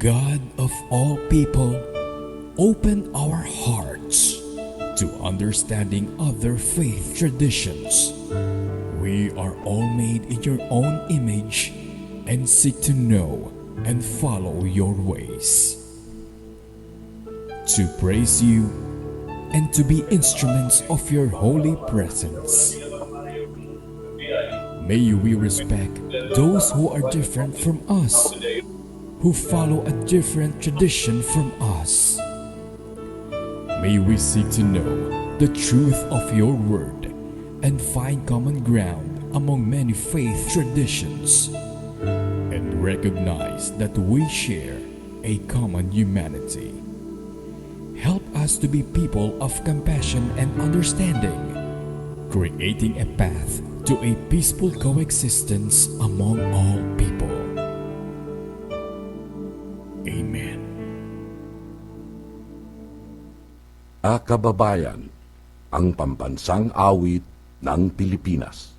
God of all people, open our hearts to understanding other faith traditions. We are all made in your own image and seek to know and follow your ways. To praise you and to be instruments of your holy presence. May we respect those who are different from us, who follow a different tradition from us. May we seek to know the truth of your word and find common ground among many faith traditions, and recognize that we share a common humanity. Help us to be people of compassion and understanding, creating a path to a peaceful coexistence among all people. Amen. Kababayan, ang pambansang awit ng Pilipinas.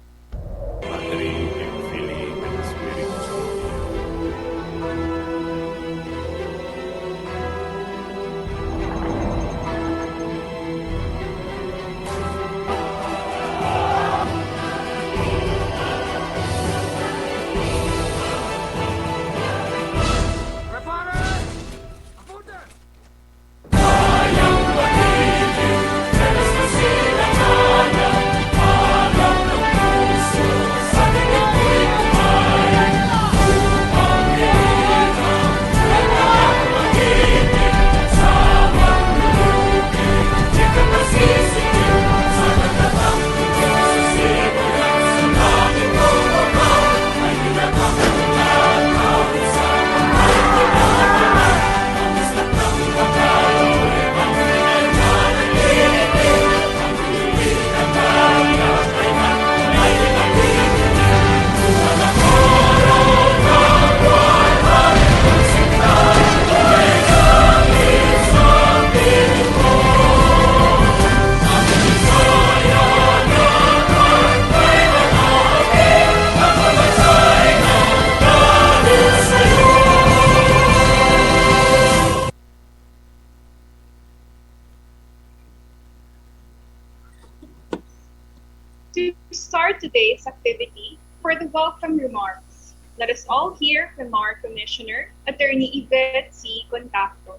To start today's activity, for the welcome remarks, let us all hear from our Commissioner, Attorney Yvette C. Contacto.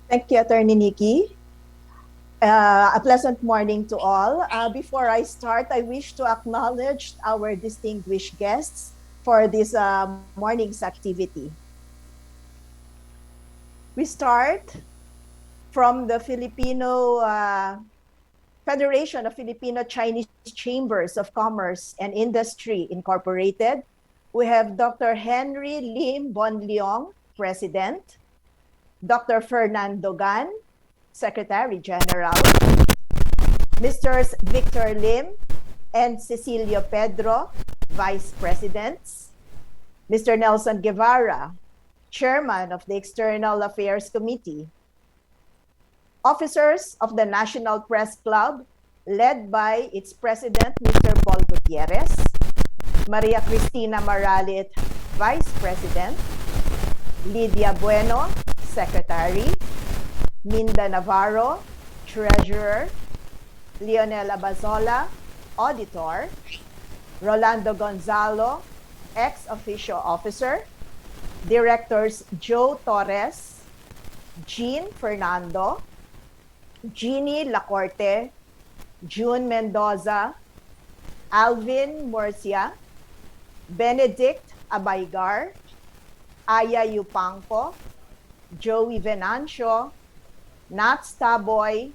Thank you, Attorney Nikki. A pleasant morning to all. Before I start, I wish to acknowledge our distinguished guests for this morning's activity. We start from the Federation of Filipino Chinese Chambers of Commerce and Industry Incorporated. We have Dr. Henry Lim Bonleong, President, Dr. Fernando Gan, Secretary General, Mr. Victor Lim and Cecilio Pedro, Vice Presidents, Mr. Nelson Guevara, Chairman of the External Affairs Committee, officers of the National Press Club, led by its President, Mr. Paul Gutierrez, Maria Cristina Maralit, Vice President, Lydia Bueno, Secretary, Minda Navarro, Treasurer, Leonela Bazola, Auditor, Rolando Gonzalo, Ex-Officio Officer, Directors Joe Torres, Jean Fernando, Jeannie Lacorte, June Mendoza, Alvin Murcia, Benedict Abaygar, Aya Yupanco, Joey Venancio, Nats Taboy,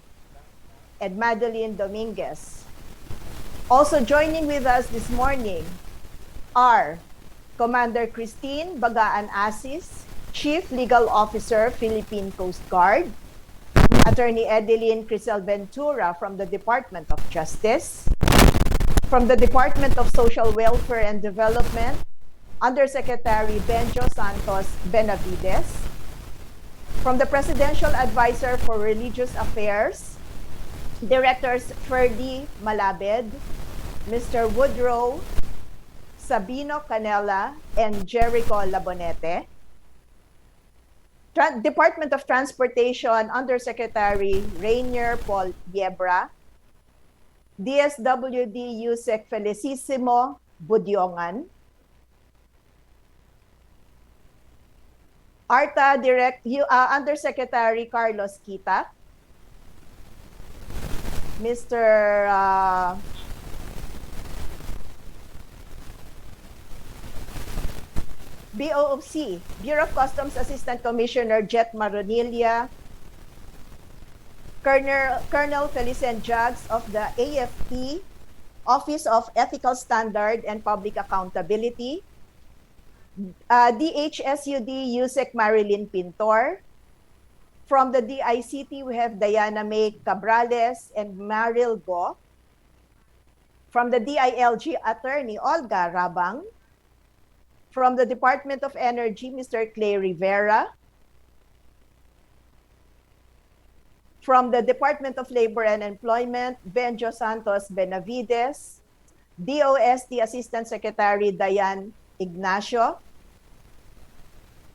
and Madeline Dominguez. Also joining with us this morning are Commander Christine Bagaan Asis, Chief Legal Officer, Philippine Coast Guard, Attorney Edeline Crisel Ventura from the Department of Justice, from the Department of Social Welfare and Development, Undersecretary Benjo Santos Benavides, from the Presidential Advisor for Religious Affairs, Directors Ferdy Malabed, Mr. Woodrow Sabino Canela and Jericho Labonete. Department of Transportation Undersecretary Rainier Paul Yebra. DSWD Yusek Felicissimo Budyongan. ARTA Undersecretary Carlos Kita. Mr. BOOC, Bureau of Customs Assistant Commissioner Jet Maronilla, Colonel Felicien Jags of the AFP, Office of Ethical Standard and Public Accountability, DHSUD Yusek Marilyn Pintor. From the DICT, we have Diana May Cabrales and Maril Go. From the DILG, Attorney Olga Rabang. From the Department of Energy, Mr. Clay Rivera. From the Department of Labor and Employment, Benjo Santos Benavides. DOST Assistant Secretary Diane Ignacio.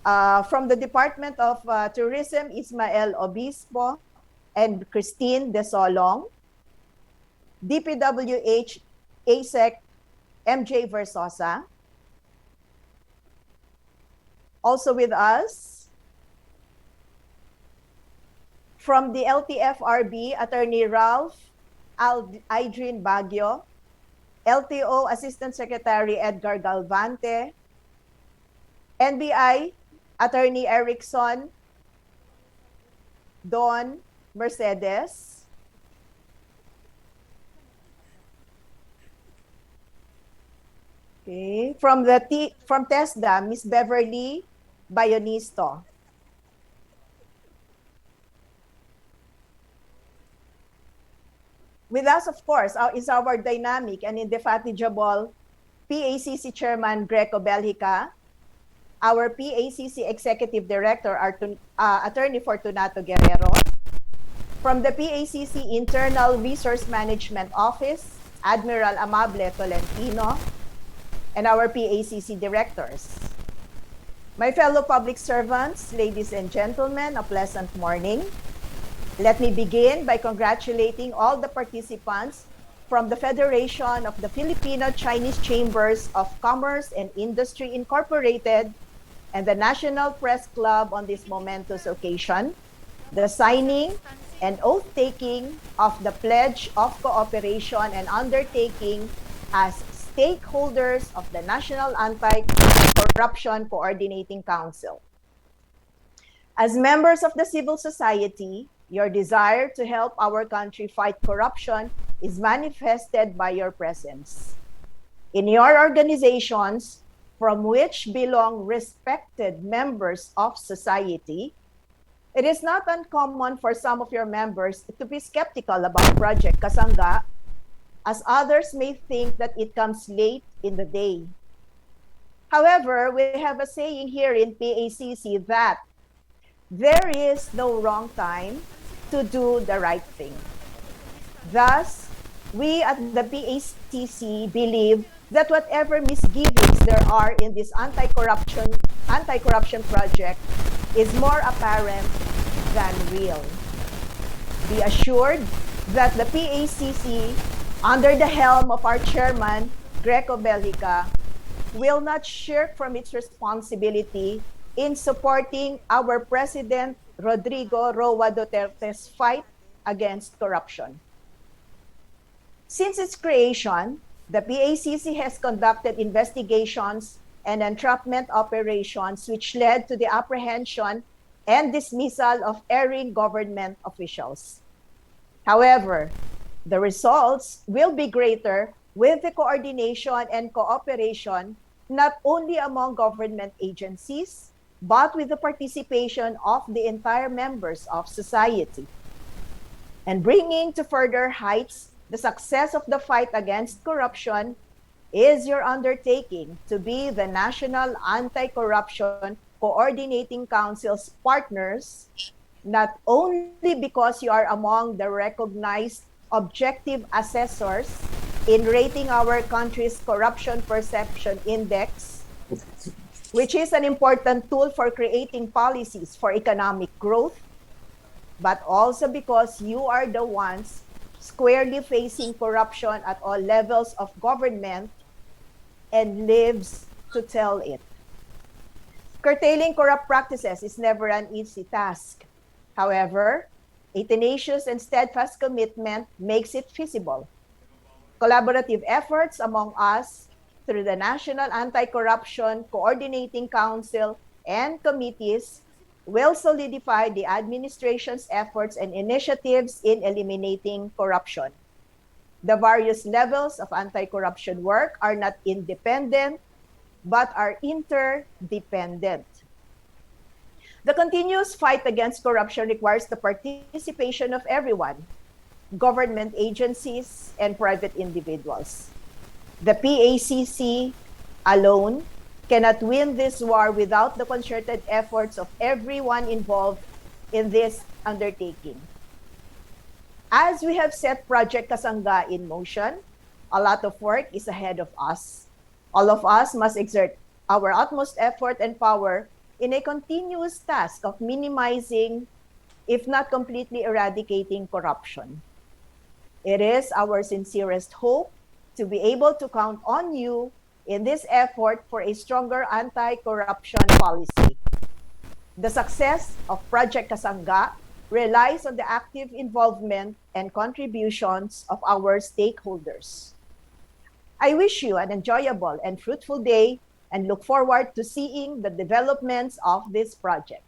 From the Department of Tourism, Ismael Obispo and Christine Desolong. DPWH ASEC MJ Versosa. Also with us, from the LTFRB, Attorney Ralph Idrin Baguio, LTO Assistant Secretary Edgar Galvante, NBI, Attorney Erickson Don Mercedes, okay. From TESDA, Miss Beverly Bayonisto. With us, of course, is our dynamic and indefatigable PACC Chairman Greco Belhica, our PACC Executive Director, Attorney Fortunato Guerrero, from the PACC Internal Resource Management Office, Admiral Amable Tolentino, and our PACC Directors. My fellow public servants, ladies and gentlemen, a pleasant morning. Let me begin by congratulating all the participants from the Federation of the Filipino-Chinese Chambers of Commerce and Industry Incorporated and the National Press Club on this momentous occasion, the signing and oath-taking of the Pledge of Cooperation and Undertaking as stakeholders of the National Anti-Corruption Coordinating Council. As members of the civil society, your desire to help our country fight corruption is manifested by your presence. In your organizations, from which belong respected members of society, it is not uncommon for some of your members to be skeptical about Project Kasangga, as others may think that it comes late in the day. However, we have a saying here in PACC that there is no wrong time to do the right thing. Thus, we at the PACC believe that whatever misgivings there are in this anti-corruption project is more apparent than real. Be assured that the PACC, under the helm of our chairman, Greco Belhica, will not shirk from its responsibility in supporting our President Rodrigo Roa Duterte's fight against corruption. Since its creation, the PACC has conducted investigations and entrapment operations which led to the apprehension and dismissal of erring government officials. However, the results will be greater with the coordination and cooperation not only among government agencies, but with the participation of the entire members of society. And bringing to further heights the success of the fight against corruption is your undertaking to be the National Anti-Corruption Coordinating Council's partners, not only because you are among the recognized objective assessors in rating our country's corruption perception index, which is an important tool for creating policies for economic growth, but also because you are the ones squarely facing corruption at all levels of government and lives to tell it. Curtailing corrupt practices is never an easy task. However, a tenacious and steadfast commitment makes it feasible. Collaborative efforts among us through the National Anti-Corruption Coordinating Council and committees will solidify the administration's efforts and initiatives in eliminating corruption. The various levels of anti-corruption work are not independent, but are interdependent. The continuous fight against corruption requires the participation of everyone, government agencies and private individuals. The PACC alone cannot win this war without the concerted efforts of everyone involved in this undertaking. As we have set Project Kasangga in motion, a lot of work is ahead of us. All of us must exert our utmost effort and power in a continuous task of minimizing, if not completely eradicating, corruption. It is our sincerest hope to be able to count on you in this effort for a stronger anti-corruption policy. The success of Project Kasangga relies on the active involvement and contributions of our stakeholders. I wish you an enjoyable and fruitful day and look forward to seeing the developments of this project.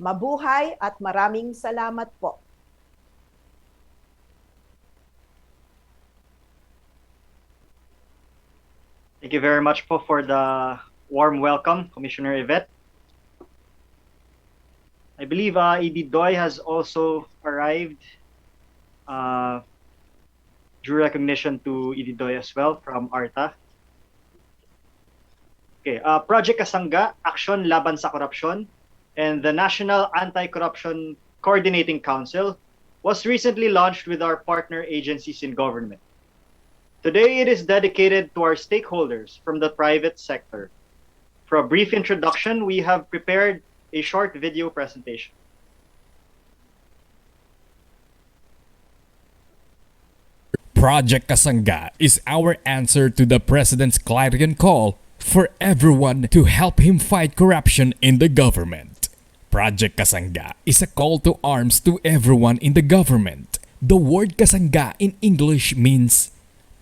Mabuhay at maraming salamat po. Thank you very much po for the warm welcome, Commissioner Yvette. I believe ED Doy has also arrived. Due recognition to ED Doy as well from ARTA. Okay, Project Kasangga, Aksyon, Laban sa Korapsyon, and the National Anti-Corruption Coordinating Council was recently launched with our partner agencies in government. Today, it is dedicated to our stakeholders from the private sector. For a brief introduction, we have prepared a short video presentation. Project Kasangga is our answer to the President's clarion call for everyone to help him fight corruption in the government. Project Kasangga is a call to arms to everyone in the government. The word Kasangga in English means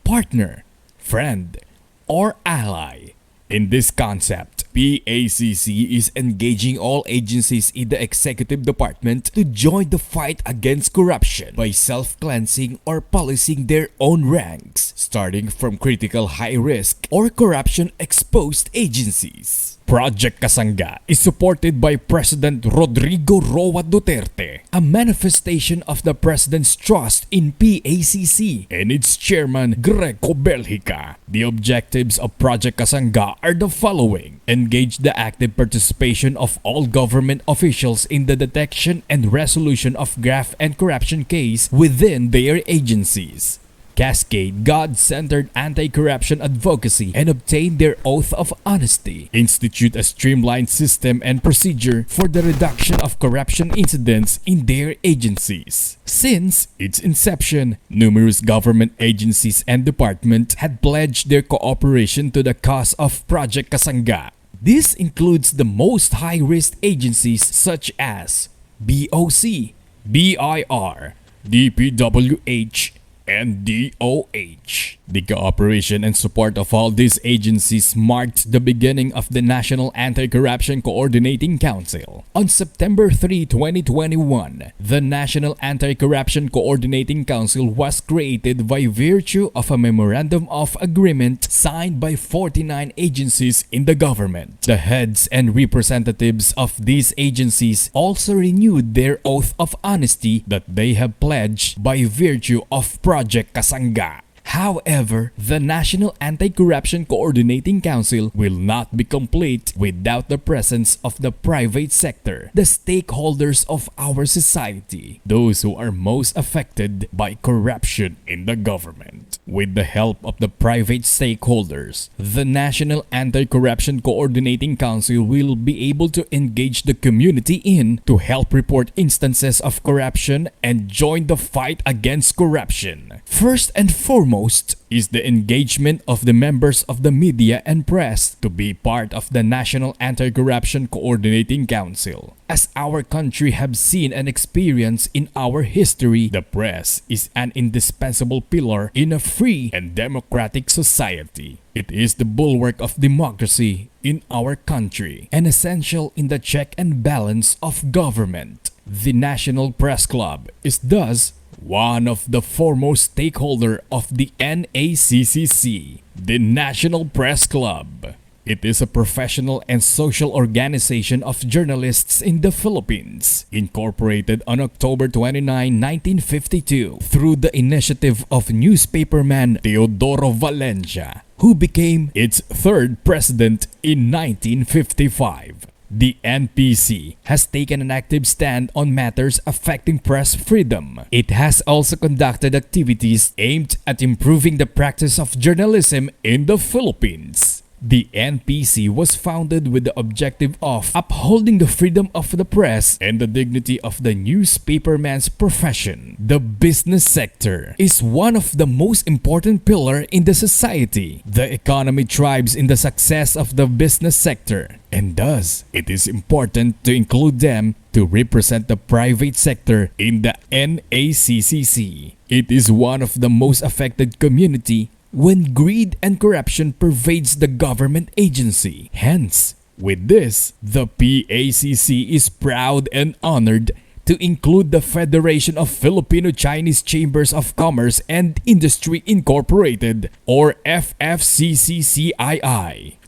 partner, friend, or ally. In this concept, PACC is engaging all agencies in the executive department to join the fight against corruption by self-cleansing or policing their own ranks, starting from critical high-risk or corruption-exposed agencies. Project Kasangga is supported by President Rodrigo Roa Duterte, a manifestation of the President's trust in PACC and its chairman Greco Belgica. The objectives of Project Kasangga are the following: engage the active participation of all government officials in the detection and resolution of graft and corruption case within their agencies. Cascade God-centered anti-corruption advocacy and obtain their oath of honesty. Institute a streamlined system and procedure for the reduction of corruption incidents in their agencies. Since its inception, numerous government agencies and departments had pledged their cooperation to the cause of Project Kasangga. This includes the most high-risk agencies such as BOC, BIR, DPWH, and DOH. The cooperation and support of all these agencies marked the beginning of the National Anti-Corruption Coordinating Council. On September 3, 2021, the National Anti-Corruption Coordinating Council was created by virtue of a Memorandum of Agreement signed by 49 agencies in the government. The heads and representatives of these agencies also renewed their oath of honesty that they have pledged by virtue of Project Kasangga. However, the National Anti-Corruption Coordinating Council will not be complete without the presence of the private sector, the stakeholders of our society, those who are most affected by corruption in the government. With the help of the private stakeholders, the National Anti-Corruption Coordinating Council will be able to engage the community to help report instances of corruption and join the fight against corruption. First and foremost is the engagement of the members of the media and press to be part of the National Anti-Corruption Coordinating Council. As our country have seen and experienced in our history, the press is an indispensable pillar in a free and democratic society. It is the bulwark of democracy in our country and essential in the check and balance of government. The National Press Club is thus one of the foremost stakeholder of the NACCC, the National Press Club. It is a professional and social organization of journalists in the Philippines, incorporated on October 29, 1952 through the initiative of newspaperman Teodoro Valencia, who became its third president in 1955. The NPC has taken an active stand on matters affecting press freedom. It has also conducted activities aimed at improving the practice of journalism in the Philippines. The NPC was founded with the objective of upholding the freedom of the press and the dignity of the newspaperman's profession. The business sector is one of the most important pillars in the society. The economy thrives in the success of the business sector, and thus it is important to include them to represent the private sector in the NACCC. It is one of the most affected community when greed and corruption pervades the government agency. Hence, with this, the PACC is proud and honored to include the Federation of Filipino-Chinese Chambers of Commerce and Industry Incorporated, or FFCCCII,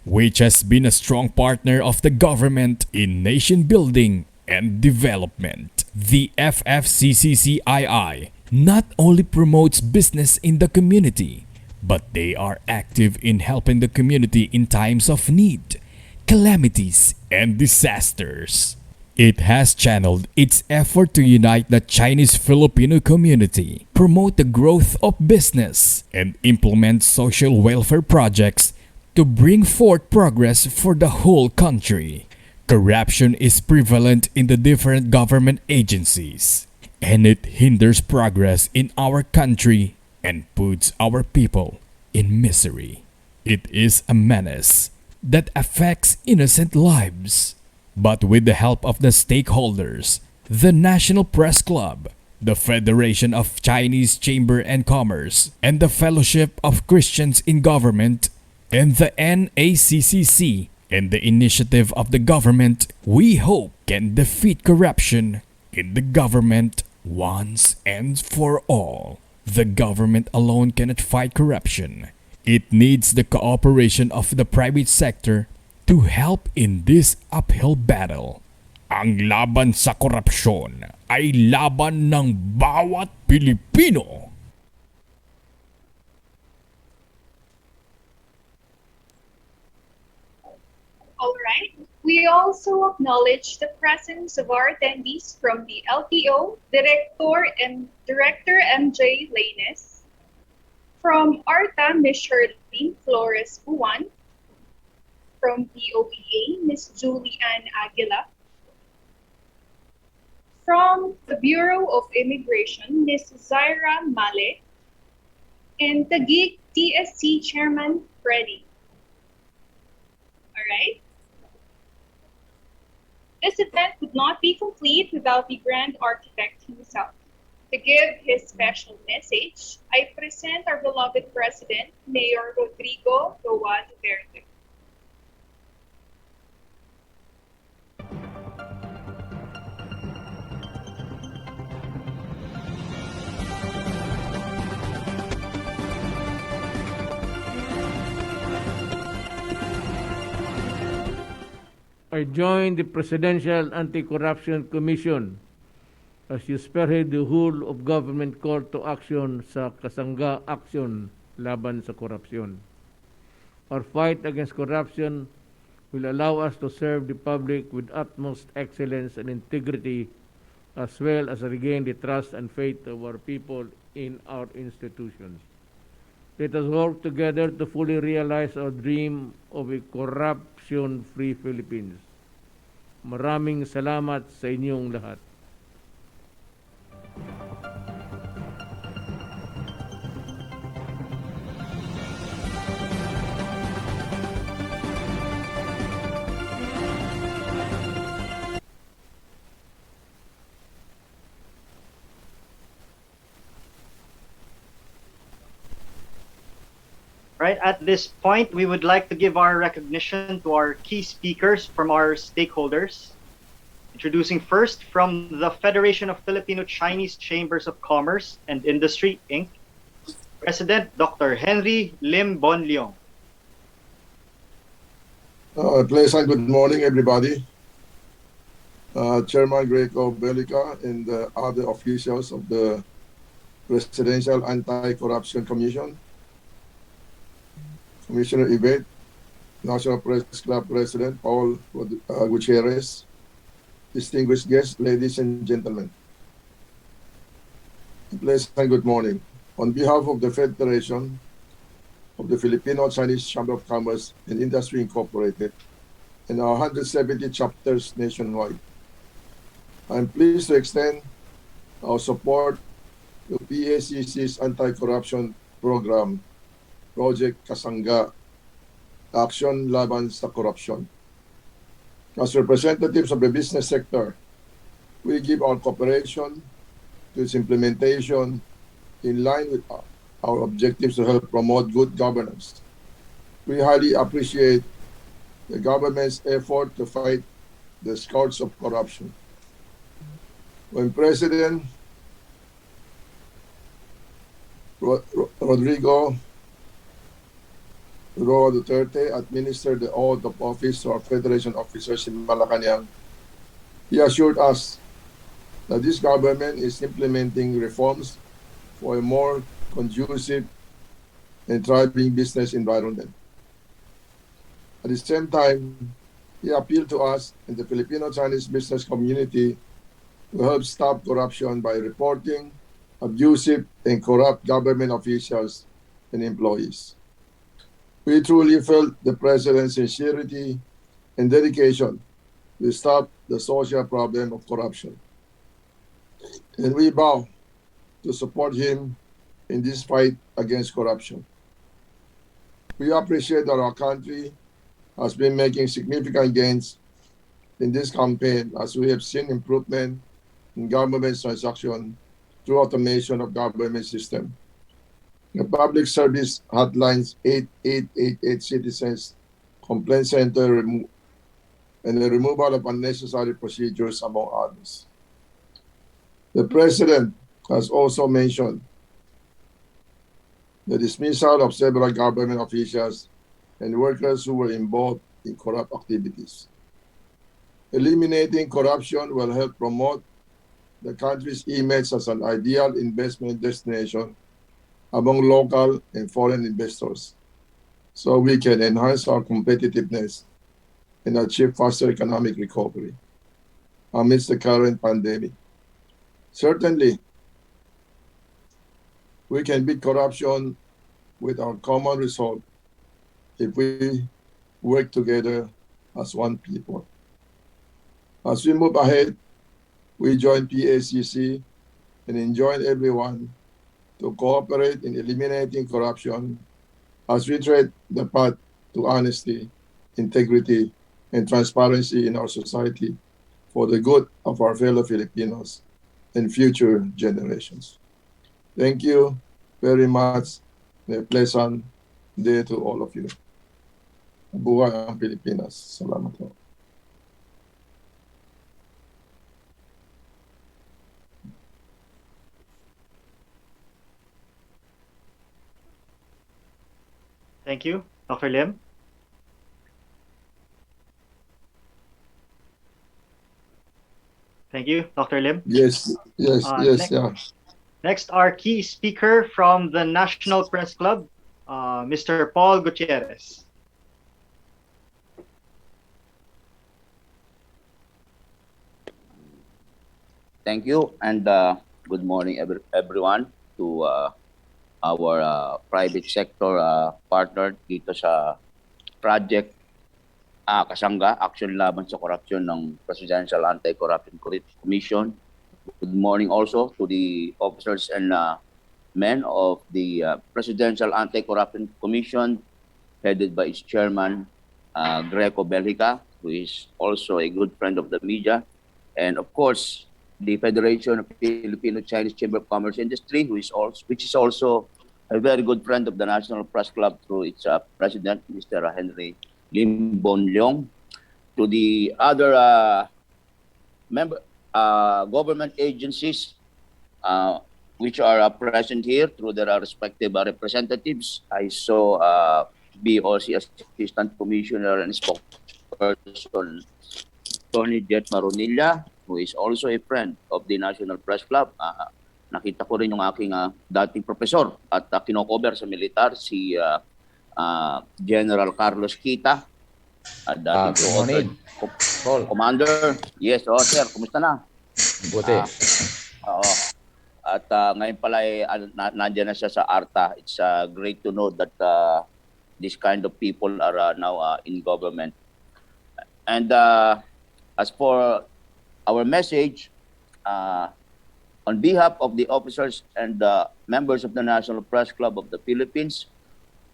which has been a strong partner of the government in nation building and development. The FFCCCII not only promotes business in the community, but they are active in helping the community in times of need, calamities, and disasters. It has channeled its effort to unite the Chinese-Filipino community, promote the growth of business, and implement social welfare projects to bring forth progress for the whole country. Corruption is prevalent in the different government agencies, and it hinders progress in our country and puts our people in misery. It is a menace that affects innocent lives. But with the help of the stakeholders, the National Press Club, the Federation of Chinese Chamber and Commerce, and the Fellowship of Christians in Government, and the NACCC, and the initiative of the government, we hope can defeat corruption in the government once and for all. The government alone cannot fight corruption. It needs the cooperation of the private sector to help in this uphill battle. Ang laban sa korupsyon ay laban ng bawat Pilipino. Alright, we also acknowledge the presence of our attendees from the LTO, Director MJ Lanes, from ARTA, Ms. Shirlene Flores Buwan, from DOEA, Ms. Julianne Aguila, from the Bureau of Immigration, Ms. Zaira Male, and the Taguig TSC Chairman Freddy. Alright? This event would not be complete without the Grand Architect himself. To give his special message, I present our beloved President, Mayor Rodrigo Roa Duterte. I joined the Presidential Anti-Corruption Commission as you spearhead the whole of government call to action sa Kasangga Aksyon Laban sa Korapsyon. Our fight against corruption will allow us to serve the public with utmost excellence and integrity, as well as regain the trust and faith of our people in our institutions. Let us work together to fully realize our dream of a corruption-free Philippines. Maraming salamat sa inyong lahat. Right, at this point, we would like to give our recognition to our key speakers from our stakeholders. Introducing first from the Federation of Filipino-Chinese Chambers of Commerce and Industry, Inc., President Dr. Henry Lim Bon Leong. Pleasant good morning, everybody. Chairman Greco Belica and the other officials of the Presidential Anti-Corruption Commission, Commissioner Yvette, National Press Club President Paul Gutierrez, distinguished guests, ladies and gentlemen. Pleasant good morning. On behalf of the Federation of the Filipino-Chinese Chamber of Commerce and Industry Incorporated and our 170 chapters nationwide, I'm pleased to extend our support to PACC's anti-corruption program, Project Kasangga, Aksyon, Laban sa Korapsyon. As representatives of the business sector, we give our cooperation to its implementation in line with our objectives to help promote good governance. We highly appreciate the government's effort to fight the scourge of corruption. When President Rodrigo Roa Duterte administered the oath of office to our Federation officers in Malacanang, he assured us that this government is implementing reforms for a more conducive and thriving business environment. At the same time, he appealed to us and the Filipino-Chinese business community to help stop corruption by reporting abusive and corrupt government officials and employees. We truly felt the President's sincerity and dedication to stop the social problem of corruption. And we vow to support him in this fight against corruption. We appreciate that our country has been making significant gains in this campaign as we have seen improvement in government transaction through automation of government system. The Public Service Hotlines 8888 Citizens Complaint Center and the removal of unnecessary procedures, among others. The President has also mentioned the dismissal of several government officials and workers who were involved in corrupt activities. Eliminating corruption will help promote the country's image as an ideal investment destination among local and foreign investors, so we can enhance our competitiveness and achieve faster economic recovery amidst the current pandemic. Certainly, we can beat corruption with our common resolve if we work together as one people. As we move ahead, we join PACC and enjoin everyone to cooperate in eliminating corruption as we tread the path to honesty, integrity, and transparency in our society for the good of our fellow Filipinos and future generations. Thank you very much. A pleasant day to all of you. Buhay ang Pilipinas. Salamat po. Thank you, Dr. Lim. Thank you, Dr. Lim. Yes, Next, our key speaker from the National Press Club, Mr. Paul Gutierrez. Thank you, and good morning, everyone, to our private sector partner dito sa project Kasangga, Aksyon Laban sa Korapsyon ng Presidential Anti-Corruption Commission. Good morning also to the officers and men of the Presidential Anti-Corruption Commission, headed by its chairman, Greco Belgica, who is also a good friend of the media, and of course, the Federation of Filipino-Chinese Chamber of Commerce Industry, which is also a very good friend of the National Press Club through its president, Mr. Henry Lim Bon Leong, to the other government agencies which are present here through their respective representatives. I saw BOC Assistant Commissioner and Spokesperson Tony Jet Maronilla, who is also a friend of the National Press Club. Nakita ko rin yung aking dating profesor at kinocover sa militar, si General Carlos Kita. Dating good morning, Paul. Commander. Yes, sir. Kumusta na? Buti. Oo. At ngayon pala nandiyan na siya sa ARTA. It's great to know that this kind of people are now in government. And as for our message, on behalf of the officers and members of the National Press Club of the Philippines,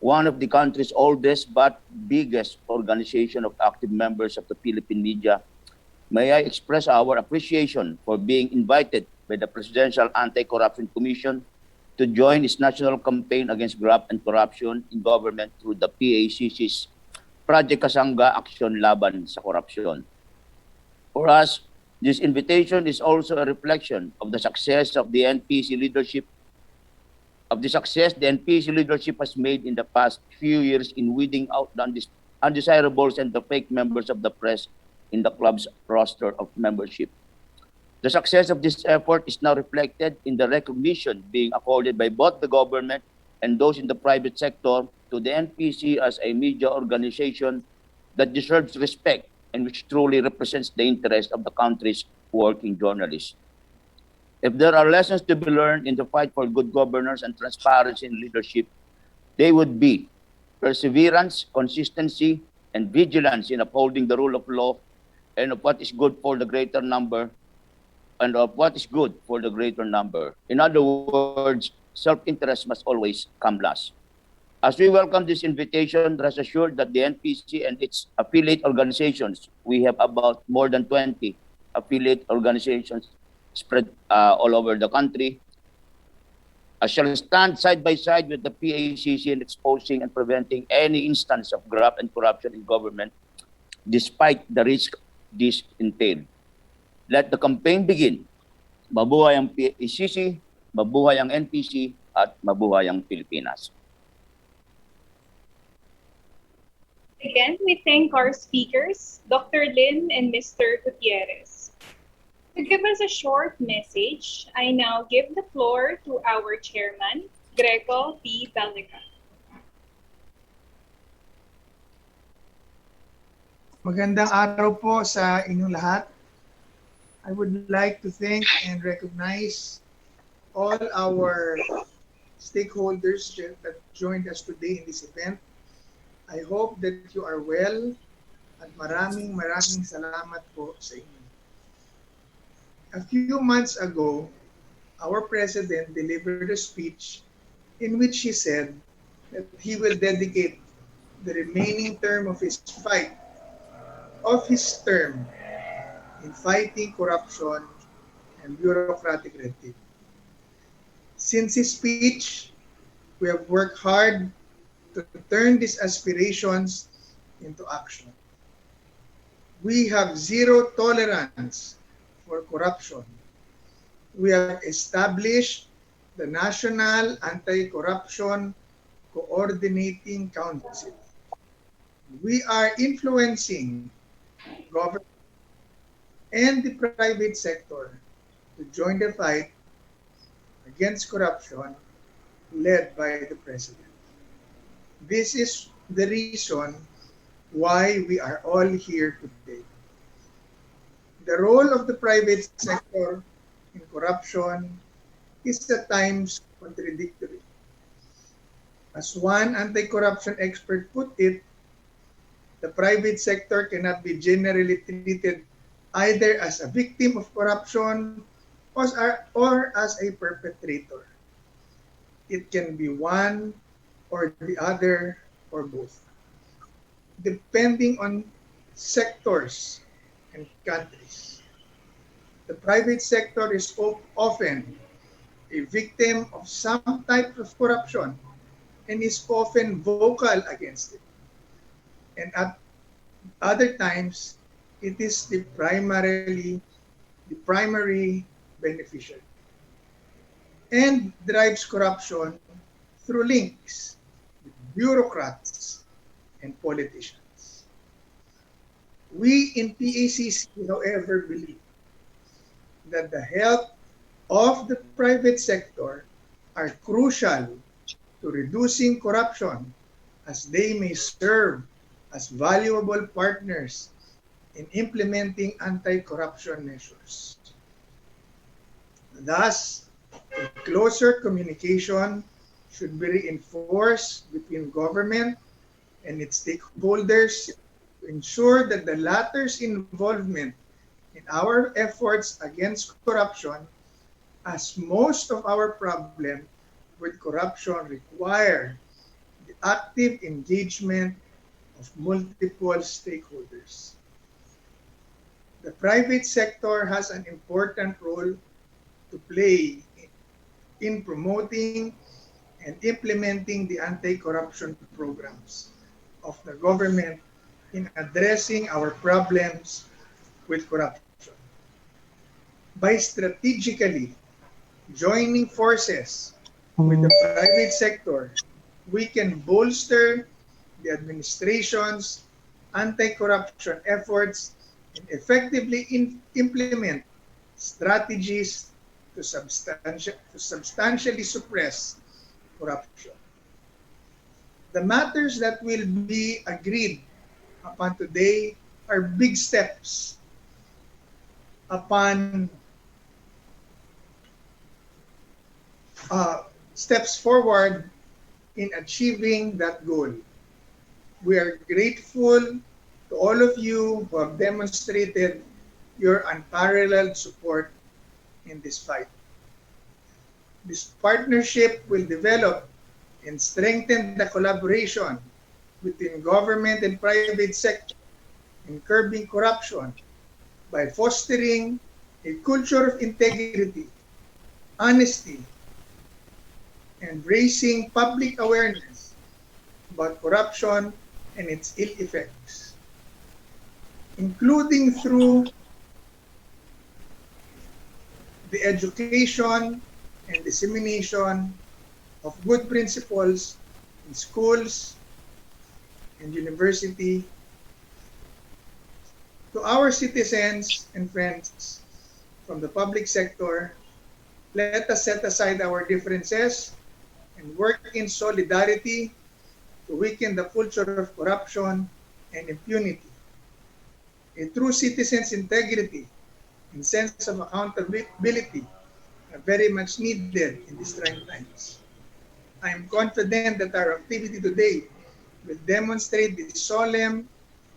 one of the country's oldest but biggest organization of active members of the Philippine media, may I express our appreciation for being invited by the Presidential Anti-Corruption Commission to join its national campaign against graft and corruption in government through the PACC's Project Kasangga, Aksyon Laban sa Korapsyon. For us, this invitation is also a reflection of the success of the NPC leadership, the NPC leadership has made in the past few years in weeding out the undesirables and the fake members of the press in the club's roster of membership. The success of this effort is now reflected in the recognition being accorded by both the government and those in the private sector to the NPC as a media organization that deserves respect and which truly represents the interest of the country's working journalists. If there are lessons to be learned in the fight for good governance and transparency in leadership, they would be perseverance, consistency, and vigilance in upholding the rule of law and of what is good for the greater number and of what is good for the greater number. In other words, self-interest must always come last. As we welcome this invitation, rest assured that the NPC and its affiliate organizations, we have about more than 20 affiliate organizations spread all over the country, shall stand side by side with the PACC in exposing and preventing any instance of graft and corruption in government, despite the risk this entailed. Let the campaign begin. Mabuhay ang PACC, mabuhay ang NPC, at mabuhay ang Pilipinas. Again, we thank our speakers, Dr. Lin and Mr. Gutierrez. To give us a short message, I now give the floor to our chairman, Greco P. Belgica. Magandang araw po sa inyong lahat. I would like to thank and recognize all our stakeholders that joined us today in this event. I hope that you are well at maraming salamat po sa inyo. A few months ago, our president delivered a speech in which he said that he will dedicate the remaining term of his term in fighting corruption and bureaucratic red tape. Since his speech, we have worked hard to turn these aspirations into action. We have zero tolerance for corruption. We have established the National Anti-Corruption Coordinating Council. We are influencing government and the private sector to join the fight against corruption led by the President. This is the reason why we are all here today. The role of the private sector in corruption is at times contradictory. As one anti-corruption expert put it, the private sector cannot be generally treated either as a victim of corruption or as a perpetrator. It can be one or the other or both, depending on sectors and countries. The private sector is often a victim of some type of corruption and is often vocal against it. And at other times, it is the primary beneficiary and drives corruption through links with bureaucrats and politicians. We in PACC, however, believe that the health of the private sector are crucial to reducing corruption, as they may serve as valuable partners in implementing anti-corruption measures. Thus, a closer communication should be reinforced between government and its stakeholders to ensure that the latter's involvement in our efforts against corruption, as most of our problem with corruption require the active engagement of multiple stakeholders. The private sector has an important role to play in promoting and implementing the anti-corruption programs of the government in addressing our problems with corruption. By strategically joining forces with the private sector, we can bolster the administration's anti-corruption efforts and effectively implement strategies to substantially suppress corruption. The matters that will be agreed upon today are big steps upon steps forward in achieving that goal. We are grateful to all of you who have demonstrated your unparalleled support in this fight. This partnership will develop and strengthen the collaboration between government and private sector in curbing corruption by fostering a culture of integrity, honesty, and raising public awareness about corruption and its ill effects, including through the education and dissemination of good principles in schools and university. To our citizens and friends from the public sector, let us set aside our differences and work in solidarity to weaken the culture of corruption and impunity. A true citizen's integrity and sense of accountability are very much needed in these trying times. I am confident that our activity today will demonstrate the solemn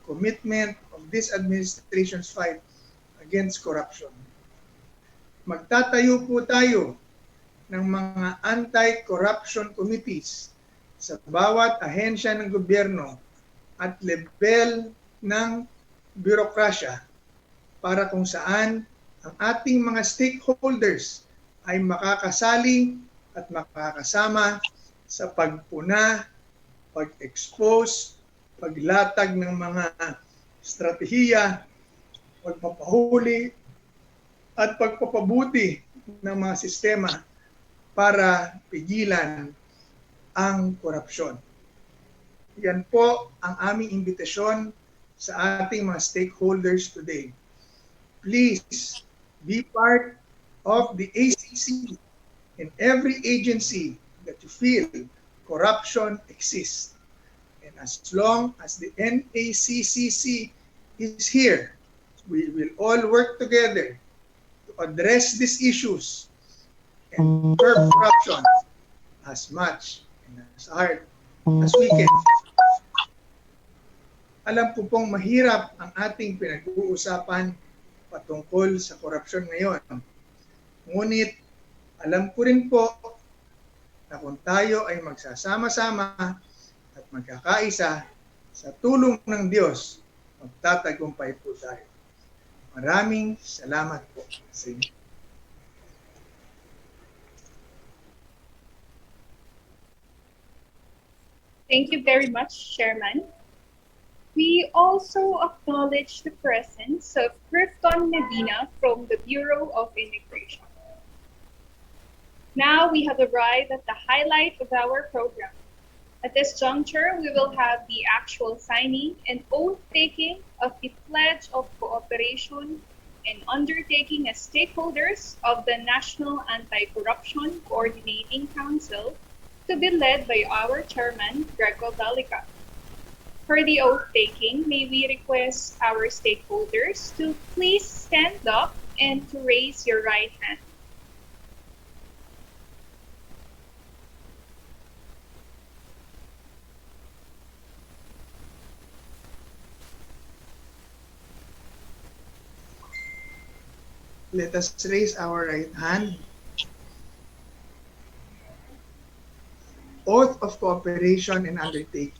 commitment of this administration's fight against corruption. Magtatayo po tayo ng mga anti-corruption committees sa bawat ahensya ng gobyerno at level ng birokrasya para kung saan ang ating mga stakeholders ay makakasali at makakasama sa pagpuna, pag-expose, paglatag ng mga estratehiya, pagpapahuli, at pagpapabuti ng mga sistema para pigilan ang korupsyon. Yan po ang aming imbitasyon sa ating mga stakeholders today. Please be part of the ACC in every agency that you feel corruption exists. And as long as the NACCC is here, we will all work together to address these issues and curb corruption as much and as hard as we can. Alam po pong mahirap ang ating pinag-uusapan patungkol sa korupsyon ngayon. Ngunit alam ko rin po na kung tayo ay magsasama-sama at magkakaisa sa tulong ng Diyos, magtatagumpay po tayo. Maraming salamat po sa inyo. Thank you very much, Chairman. We also acknowledge the presence of Clifton Medina from the Bureau of Immigration. Now we have arrived at the highlight of our program. At this juncture, we will have the actual signing and oath-taking of the Pledge of Cooperation and undertaking as stakeholders of the National Anti-Corruption Coordinating Council to be led by our Chairman, Greco Dalica. For the oath-taking, may we request our stakeholders to please stand up and to raise your right hand. Let us raise our right hand. Oath of cooperation and undertaking.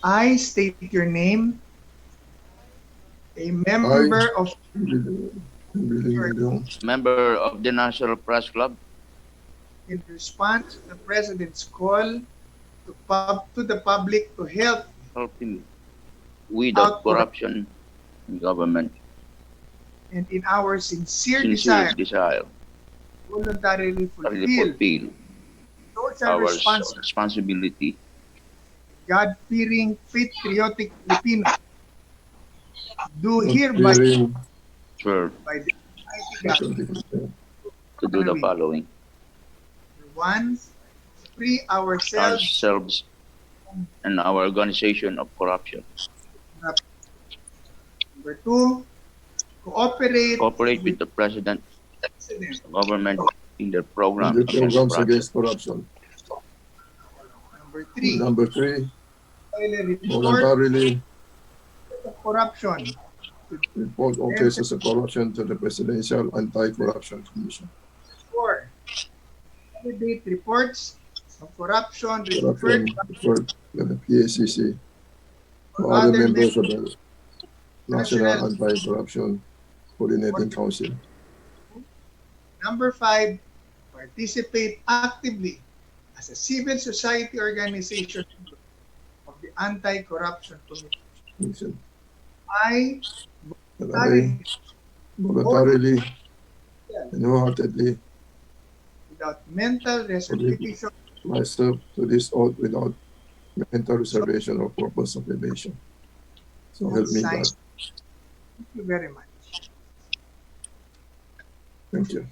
I state your name, a member of Member of the National Press Club, in response to the President's call to the public to help helping without corruption in government, and in our sincere sincere desire desire voluntarily to fulfill social our responsibility, God-fearing, patriotic Filipino, do hereby sure by the Almighty God to do the following: one, free ourselves ourselves and our organization of corruption. Number two, cooperate with the President, President. government in their program The programs against corruption. Number three, Voluntarily corruption. report all cases of corruption to the Presidential Anti-Corruption Commission. Four, audit reports of corruption Corruption report to the PACC or Other other members of the National National- Anti-Corruption Coordinating Council. Number five, participate actively as a civil society organization of the Anti-Corruption Commission. I That I voluntarily and wholeheartedly without mental reservation myself to this oath without mental reservation or purpose of evasion. So help me God. Thank you very much. Thank you.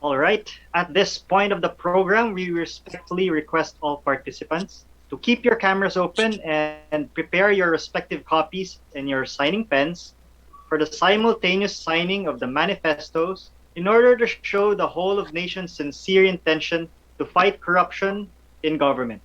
All right. At this point of the program, we respectfully request all participants to keep your cameras open and prepare your respective copies and your signing pens for the simultaneous signing of the manifestos in order to show the whole of nation's sincere intention to fight corruption in government.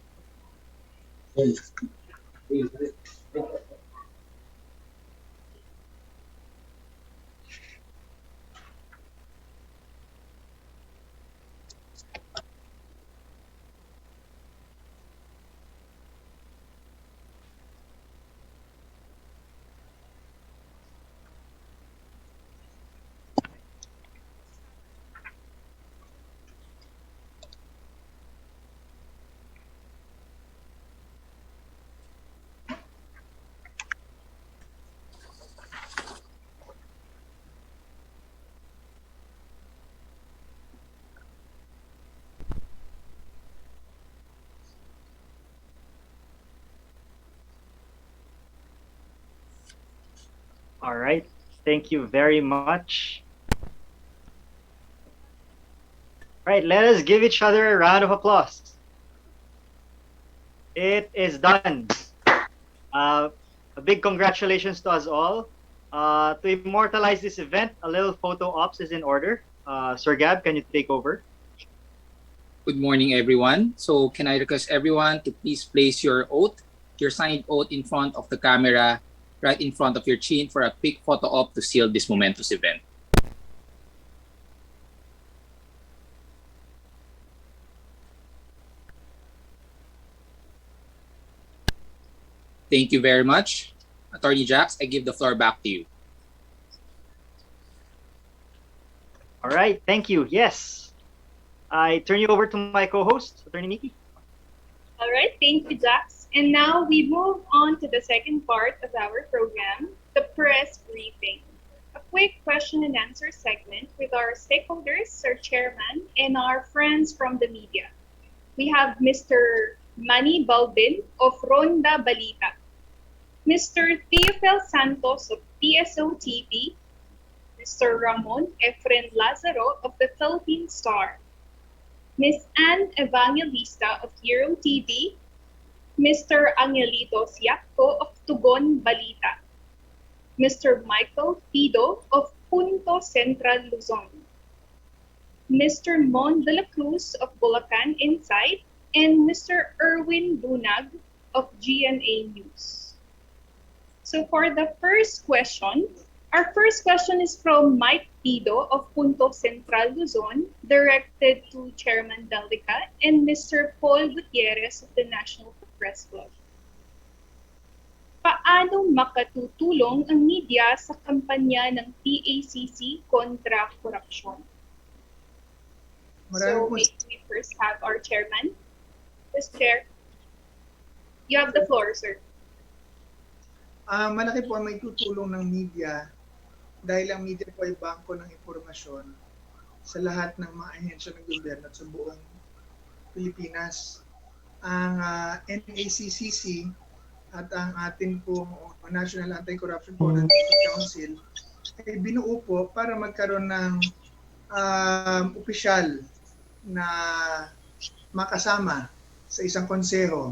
All right. Thank you very much. Right, let us give each other a round of applause. It is done. A big congratulations to us all. To immortalize this event, a little photo ops is in order. Sir Gab, can you take over? Good morning, everyone. So can I request everyone to please place your oath, your signed oath in front of the camera, right in front of your chin for a quick photo op to seal this momentous event. Thank you very much. Attorney Jax, I give the floor back to you. All right, thank you. Yes. I turn you over to my co-host, Attorney Nikki. All right, thank you, Jax. And now we move on to the second part of our program, the press briefing. A quick question and answer segment with our stakeholders, our chairman, and our friends from the media. We have Mr. Manny Balbin of Ronda Balita, Mr. Teofel Santos of PSO TV, Mr. Ramon Efren Lazaro of the Philippine Star, Ms. Ann Evangelista of Hero TV, Mr. Angelito Siakto of Tugon Balita, Mr. Michael Pido of Punto Central Luzon, Mr. Mon de la Cruz of Bulacan Insight, and Mr. Erwin Bunag of GMA News. So for the first question, our first question is from Mike Pido of Punto Central Luzon, directed to Chairman Delvica and Mr. Paul Gutierrez of the National Press Club. Paano makatutulong ang media sa kampanya ng PACC kontra korupsyon? So we first have our chairman. Mr. Chair, you have the floor, sir. Malaki po ang may tutulong ng media dahil ang media po ay bangko ng impormasyon sa lahat ng mga ahensya ng gobyerno at sa buong Pilipinas. Ang NACCC at ang ating pong National Anti-Corruption Coordinating Council ay binuo po para magkaroon ng opisyal na makasama sa isang konseho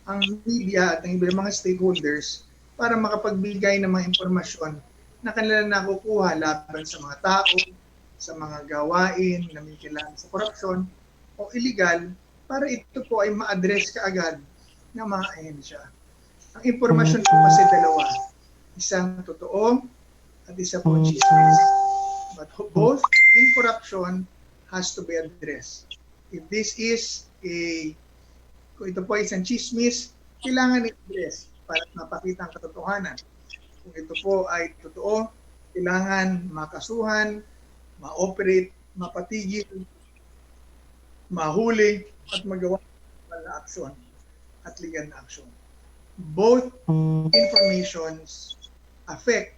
ang media at ang ibang mga stakeholders para makapagbigay ng mga impormasyon na kanila nakukuha laban sa mga tao, sa mga gawain na may kailangan sa korupsyon o illegal para ito po ay ma-address kaagad ng mga ahensya. Ang impormasyon po kasi dalawa. Isang totoo at isa po chismis. But both in corruption has to be addressed. If this is kung ito po ay isang chismis, kailangan i-address para mapakita ang katotohanan. Kung ito po ay totoo, kailangan makasuhan, ma-operate, mapatigil, mahuli, at magawa ng aksyon at legal na aksyon. Both informations affect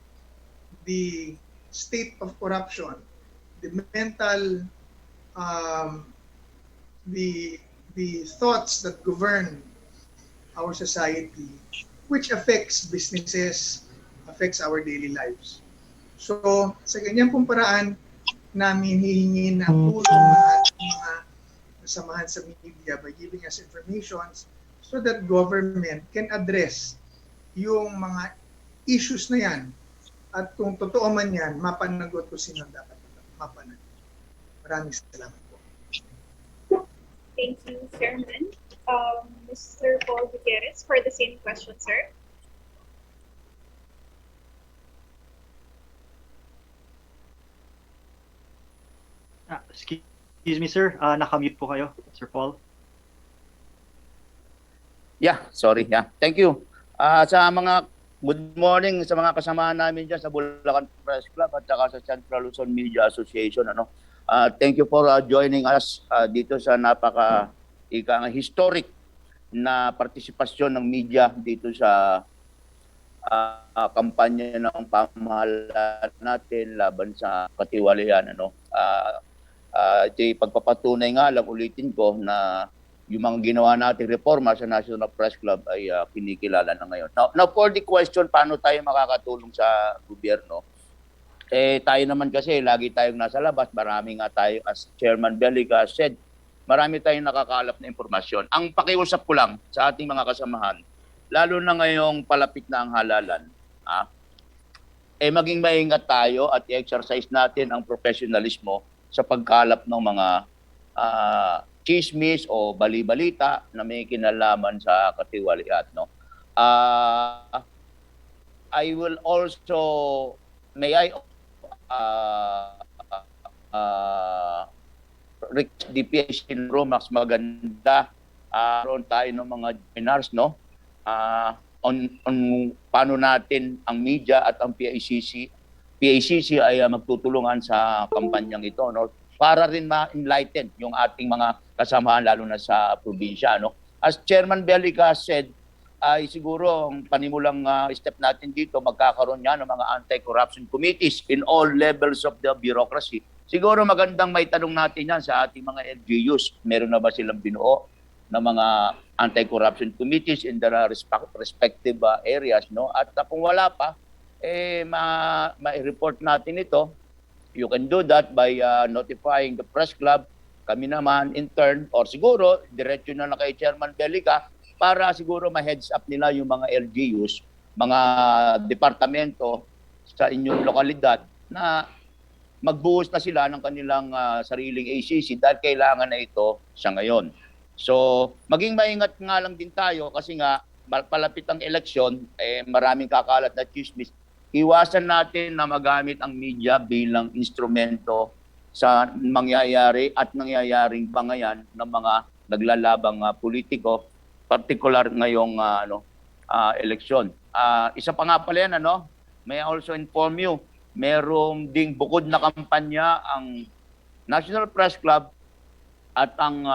the state of corruption, the mental, the thoughts that govern our society, which affects businesses, affects our daily lives. So, sa ganyan pong paraan, namin hihingi ng tulong ng ating mga kasamahan sa media by giving us information so that government can address yung mga issues na yan. At kung totoo man yan, mapanagot ko sino dapat mapanagot. Maraming salamat po. Thank you, Chairman. Mr. Paul Gutierrez, for the same question, sir. Excuse me, sir. Nakamute po kayo, Sir Paul. Yeah, sorry. Yeah. Thank you. Sa mga good morning sa mga kasamahan namin dyan sa Bulacan Press Club at saka sa Central Luzon Media Association. Thank you for joining us dito sa historic na partisipasyon ng media dito sa kampanya ng pamahalaan natin laban sa katiwalian. Pagpapatunay nga lang, ulitin ko na yung mga ginawa nating reforma sa National Press Club ay kinikilala na ngayon. Now, for the question, paano tayo makakatulong sa gobyerno? Tayo naman kasi, lagi tayong nasa labas. Marami nga tayo, as Chairman Belica said, marami tayong nakakalap na impormasyon. Ang pakiusap ko lang sa ating mga kasamahan, lalo na ngayong palapit na ang halalan, maging maingat tayo at i-exercise natin ang professionalismo sa pagkalap ng mga chismis o bali-balita na may kinalaman sa katiwalian. No? I will also, may I request the PAC mas maganda roon tayo ng mga webinars, no? On paano natin ang media at ang PACC ay magtutulungan sa kampanyang ito, no? Para rin ma-enlighten yung ating mga kasamahan lalo na sa probinsya, no? As Chairman Belica said, ay siguro ang panimulang step natin dito, magkakaroon niya ng mga anti-corruption committees in all levels of the bureaucracy. Siguro magandang may tanong natin yan sa ating mga LGUs. Meron na ba silang binuo na mga anti-corruption committees in their respective areas, no? At kung wala pa, ma-report natin ito. You can do that by notifying the press club, kami naman in turn, or siguro diretso na kay Chairman Belica para siguro ma-heads up nila yung mga LGUs, mga departamento sa inyong lokalidad na magbuhos na sila ng kanilang sariling ACC dahil kailangan na ito sa ngayon. So, maging maingat nga lang din tayo kasi nga palapit ang eleksyon, maraming kakalat na chismis. Iwasan natin na magamit ang media bilang instrumento sa mangyayari at nangyayaring bangayan ng mga naglalabang politiko, particular ngayong eleksyon. Isa pa nga pala yan, may I also inform you, merong ding bukod na kampanya ang National Press Club at ang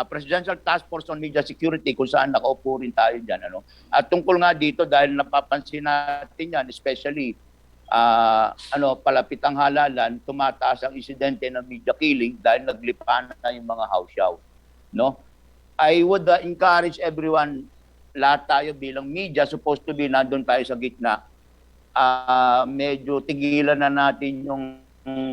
Presidential Task Force on Media Security kung saan nakaupo rin tayo dyan. At tungkol nga dito, dahil napapansin natin yan, especially palapit ang halalan, tumataas ang insidente ng media killing dahil naglipan na yung mga house-show. No? I would encourage everyone, lahat tayo bilang media, supposed to be nandun tayo sa gitna. Medyo tigilan na natin yung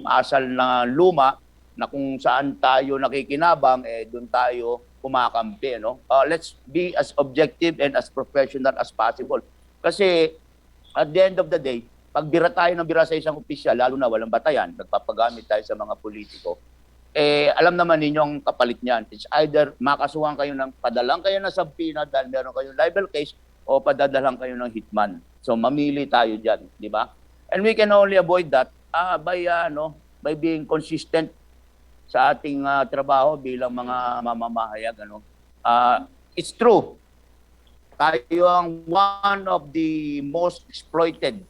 asal na luma na kung saan tayo nakikinabang, doon tayo kumakampi. No? Let's be as objective and as professional as possible. Kasi at the end of the day, pag bira tayo ng bira sa isang opisyal, lalo na walang batayan, nagpapagamit tayo sa mga politiko, alam naman ninyong kapalit niyan. It's either makasuhan kayo ng padalang kayo na sabpina dahil meron kayong libel case o padadalang kayo ng hitman. So mamili tayo diyan, di ba? And we can only avoid that by being consistent sa ating trabaho bilang mga mamamahayag. It's true. Tayo ang one of the most exploited.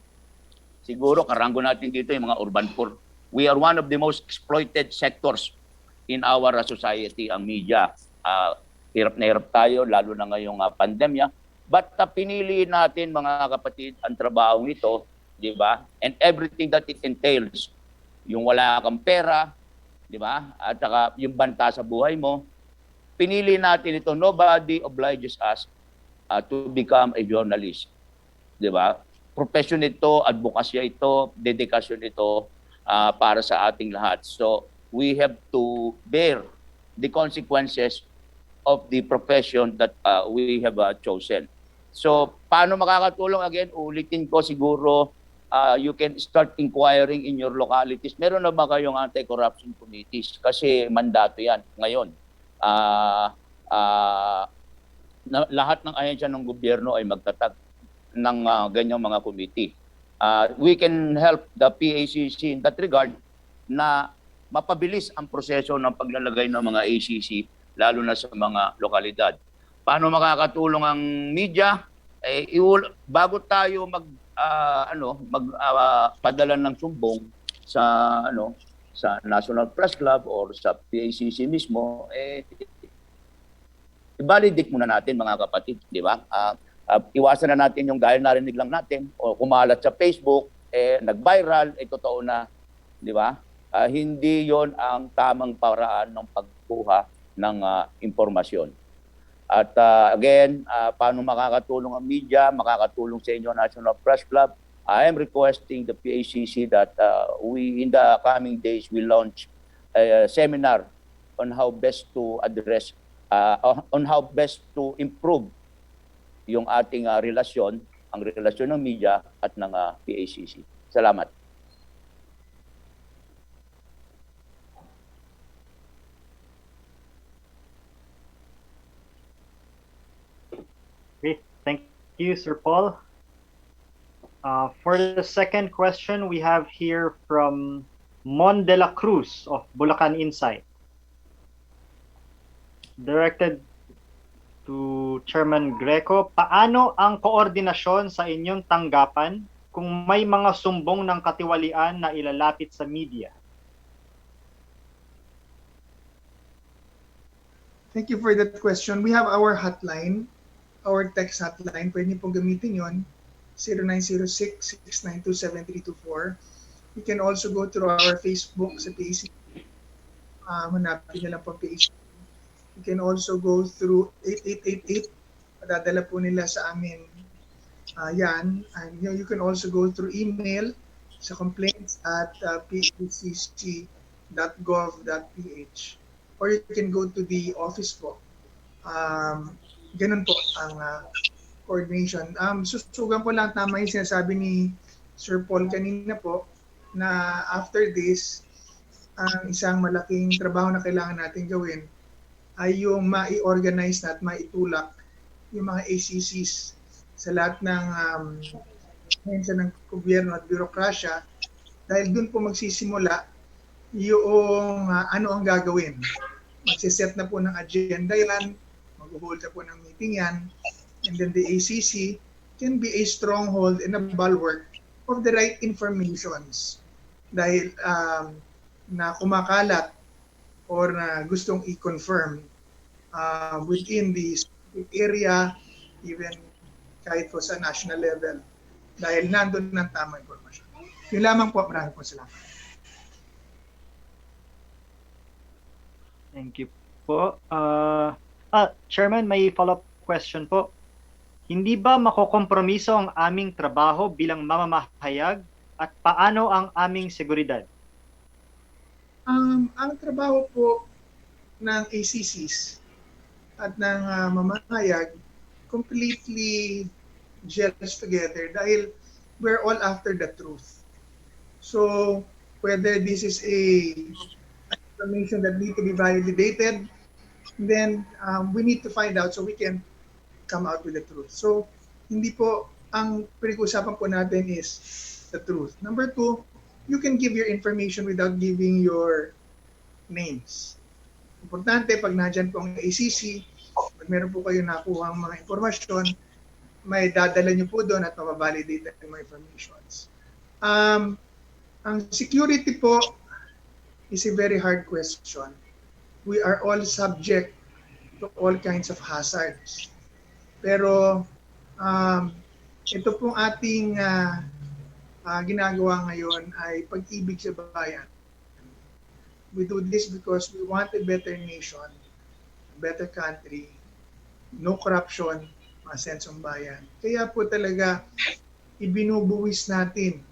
Siguro karanggo natin dito yung mga urban poor. We are one of the most exploited sectors in our society, ang media. Hirap na hirap tayo, lalo na ngayong pandemya. But pinili natin, mga kapatid, ang trabaho ito, di ba? And everything that it entails. Yung wala kang pera, di ba? At saka yung banta sa buhay mo. Pinili natin ito. Nobody obliges us to become a journalist. Di ba? Profession ito, advokasya ito, dedikasyon ito, para sa ating lahat. So, we have to bear the consequences of the profession that we have chosen. So, paano makakatulong? Again, ulitin ko siguro, you can start inquiring in your localities. Meron na ba kayong anti-corruption committees? Kasi mandato yan ngayon. Lahat ng ahensya ng gobyerno ay magtatag ng ganyang mga committee. We can help the PACC in that regard na mapabilis ang proseso ng paglalagay ng mga ACC lalo na sa mga lokalidad. Paano makakatulong ang media? Bago tayo padala ng sumbong sa sa National Press Club or sa PACC mismo, i-validate muna natin, mga kapatid, di ba? Iwasan na natin yung dahil narinig lang natin o kumalat sa Facebook, nag-viral, totoo na, di ba? Hindi yon ang tamang paraan ng pagkuha ng impormasyon. At again, paano makakatulong ang media, makakatulong sa inyo National Press Club, I am requesting the PACC that we, in the coming days, we launch a seminar on how best to address, on how best to improve yung ating relasyon, ang relasyon ng media at ng PACC. Salamat. Okay, thank you, Sir Paul. For the second question, we have here from Mon de la Cruz of Bulacan Insight. Directed to Chairman Greco, paano ang koordinasyon sa inyong tanggapan kung may mga sumbong ng katiwalian na ilalapit sa media? Thank you for that question. We have our hotline, our text hotline. Pwede niyo pong gamitin yon, 0906-692-7324. You can also go through our Facebook sa PAC. Hanapin nila po PAC. You can also go through 8888. Padadala po nila sa amin yan. And you can also go through email sa complaints@pacc.gov.ph. Or you can go to the office po. Ganun po ang coordination. Susugan po lang, tama yung sinasabi ni Sir Paul kanina po, na after this, ang isang malaking trabaho na kailangan natin gawin ay yung mai-organize na at maitulak yung mga ACCs sa lahat ng ahensya ng gobyerno at birokrasya, dahil dun po magsisimula yung ano ang gagawin. Magsiset na po ng agenda yan, mag-hold na po ng meeting yan, and then the ACC can be a stronghold and a bulwark of the right informations. Dahil na kumakalat or na gustong i-confirm within the area, even kahit po sa national level, dahil nandun ng tamang informasyon. Yun lamang po, maraming po salamat. Thank you po. Chairman, may follow-up question po. Hindi ba makokompromiso ang aming trabaho bilang mamamahayag at paano ang aming seguridad? Ang trabaho po ng ACCs at ng mamahayag completely gels together dahil we're all after the truth. So whether this is a information that need to be validated, then we need to find out so we can come out with the truth. So hindi po, ang pinag-usapan po natin is the truth. Number two, you can give your information without giving your names. Importante, pag nandyan po ang ACC, pag meron po kayo nakuha ang mga informasyon, may dadala nyo po doon at mababalidate ang mga informations. Ang security po is a very hard question. We are all subject to all kinds of hazards. Pero ito pong ating ginagawa ngayon ay pag-ibig sa bayan. We do this because we want a better nation, a better country, no corruption, masensong bayan. Kaya po talaga ibinubuwis natin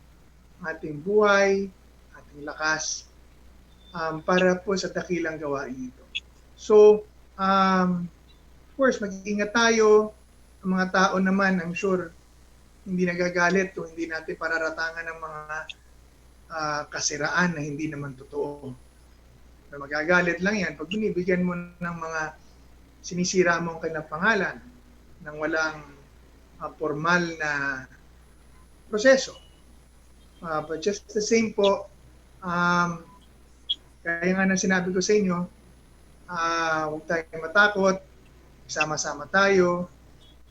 ating buhay, ating lakas, para po sa dakilang gawain ito. So, of course, mag-iingat tayo. Ang mga tao naman, I'm sure, hindi nagagalit kung hindi natin pararatangan ng mga kasiraan na hindi naman totoo. Na magagalit lang yan pag binibigyan mo ng mga sinisira mo ang kanilang pangalan ng walang formal na proseso. But just the same po, kaya nga nang sinabi ko sa inyo, huwag tayong matakot, sama-sama tayo,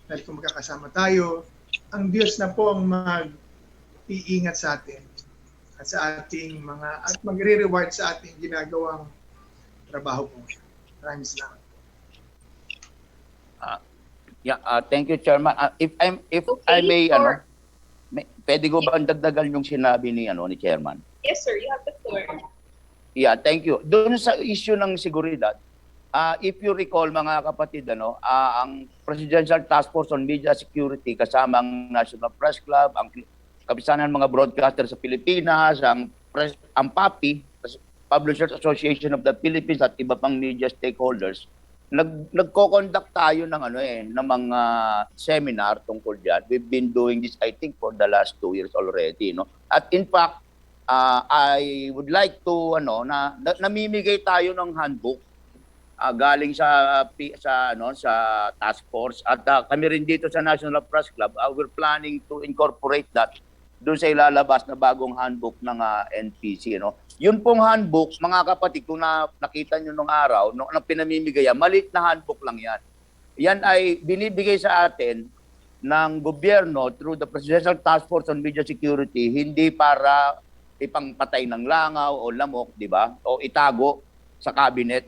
dahil kung magkakasama tayo, ang Diyos na po ang mag-iingat sa atin at sa ating mga, at magre-reward sa ating ginagawang trabaho po. Maraming salamat. Thank you, Chairman. If I may, pwede ko ba ang dagdagan yung sinabi ni Chairman? Yes, sir. You have the floor. Yeah, thank you. Doon sa issue ng seguridad, if you recall mga kapatid, ang Presidential Task Force on Media Security kasama ang National Press Club, ang kapisanan ng mga broadcaster sa Pilipinas, ang PAPI, Publishers Association of the Philippines at iba pang media stakeholders, nagko-conduct tayo ng ng mga seminar tungkol diyan. We've been doing this I think for the last 2 years already, no. At in fact, I would like to namimigay tayo ng handbook galing sa task force at kami rin dito sa National Press Club, we're planning to incorporate that doon sa ilalabas na bagong handbook ng NPC, no. Yun pong handbook, mga kapatid, kung nakita nyo nung araw, nung pinamimigayan, maliit na handbook lang yan. Yan ay binibigay sa atin ng gobyerno through the Presidential Task Force on Media Security, hindi para ipangpatay ng langaw o lamok, di ba? O itago sa cabinet.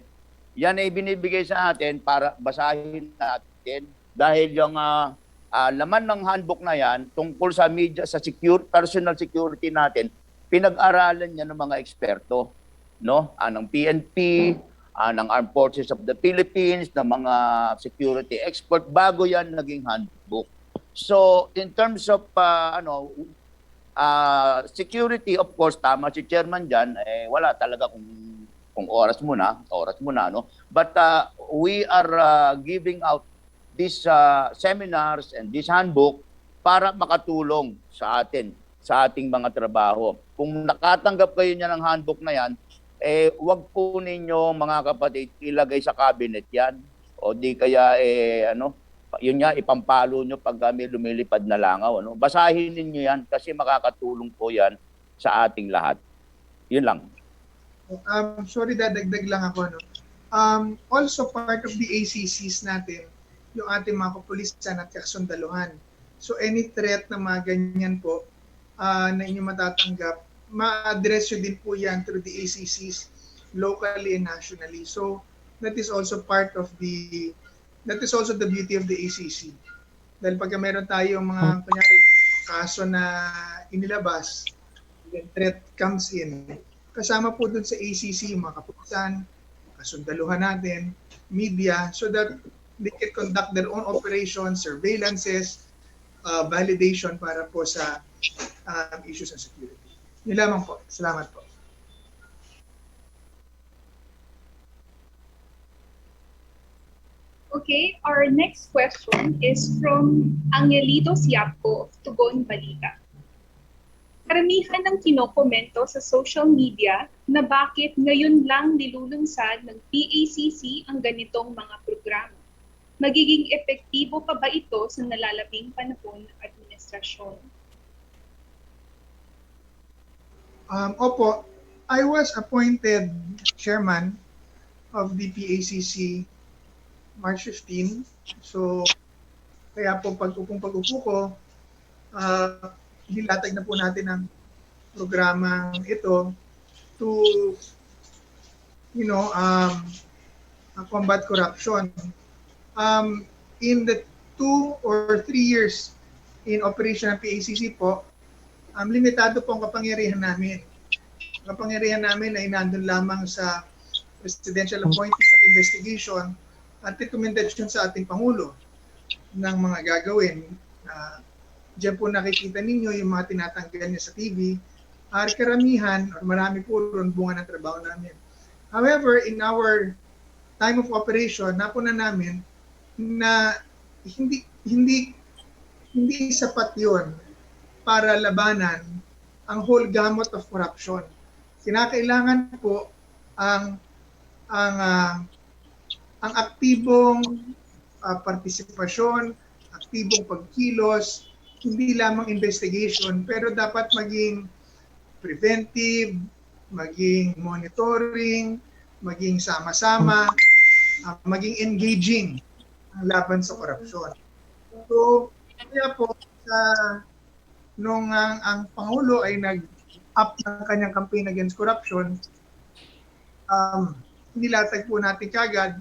Yan ay binibigay sa atin para basahin natin dahil yung laman ng handbook na yan tungkol sa media, sa personal security natin, pinag-aralan niya ng mga eksperto, no? Ng PNP, ng Armed Forces of the Philippines, ng mga security expert, bago yan naging handbook. So, in terms of security, of course, tama si Chairman dyan, wala talaga kung oras mo na, no? But we are giving out these seminars and this handbook para makatulong sa atin, sa ating mga trabaho. Kung nakatanggap kayo niya ng handbook na yan, wag po ninyo mga kapatid ilagay sa cabinet yan o di kaya yun nga ipampalo nyo pag kami lumilipad na langaw, ano? Basahin ninyo yan kasi makakatulong po yan sa ating lahat. Yun lang. Sorry, dadagdag lang ako, no. Also part of the ACCs natin, yung ating mga kapulisan at kasundaluhan. So any threat na mga ganyan po na inyo matatanggap, ma-address nyo din po yan through the ACCs locally and nationally. So that is also the beauty of the ACC. Dahil pagka meron tayong mga kunyari kaso na inilabas, then threat comes in, kasama po dun sa ACC yung mga kapulisan, kasundaluhan natin, media, so that they can conduct their own operations, surveillances, validation para po sa issues and security. Yun lamang po. Salamat po. Okay, our next question is from Angelito Siapco of Tugon, Balita. Karamihan ng kinokomento sa social media na bakit ngayon lang nilulunsad ng PACC ang ganitong mga programa. Magiging epektibo pa ba ito sa nalalabing panahon ng administrasyon? Opo, I was appointed chairman of the PACC March 15. So, kaya po pag-upo ko, nilatag na po natin ang programang ito to, combat corruption. In the 2 or 3 years in operation ng PACC po, limitado po ang kapangyarihan namin. Ang kapangyarihan namin ay nandun lamang sa presidential appointees at investigation at recommendation sa ating Pangulo ng mga gagawin. Diyan po nakikita ninyo yung mga tinatanggal niya sa TV. Karamihan, or marami po ron bunga ng trabaho namin. However, in our time of operation, napuna namin na hindi sapat yon para labanan ang whole gamut of corruption. Kinakailangan po ang aktibong partisipasyon, aktibong pagkilos, hindi lamang investigation, pero dapat maging preventive, maging monitoring, maging sama-sama, maging engaging ang laban sa korupsyon. So, kaya po, nung ang Pangulo ay nag-up ng kanyang campaign against corruption, nilatag po natin kagad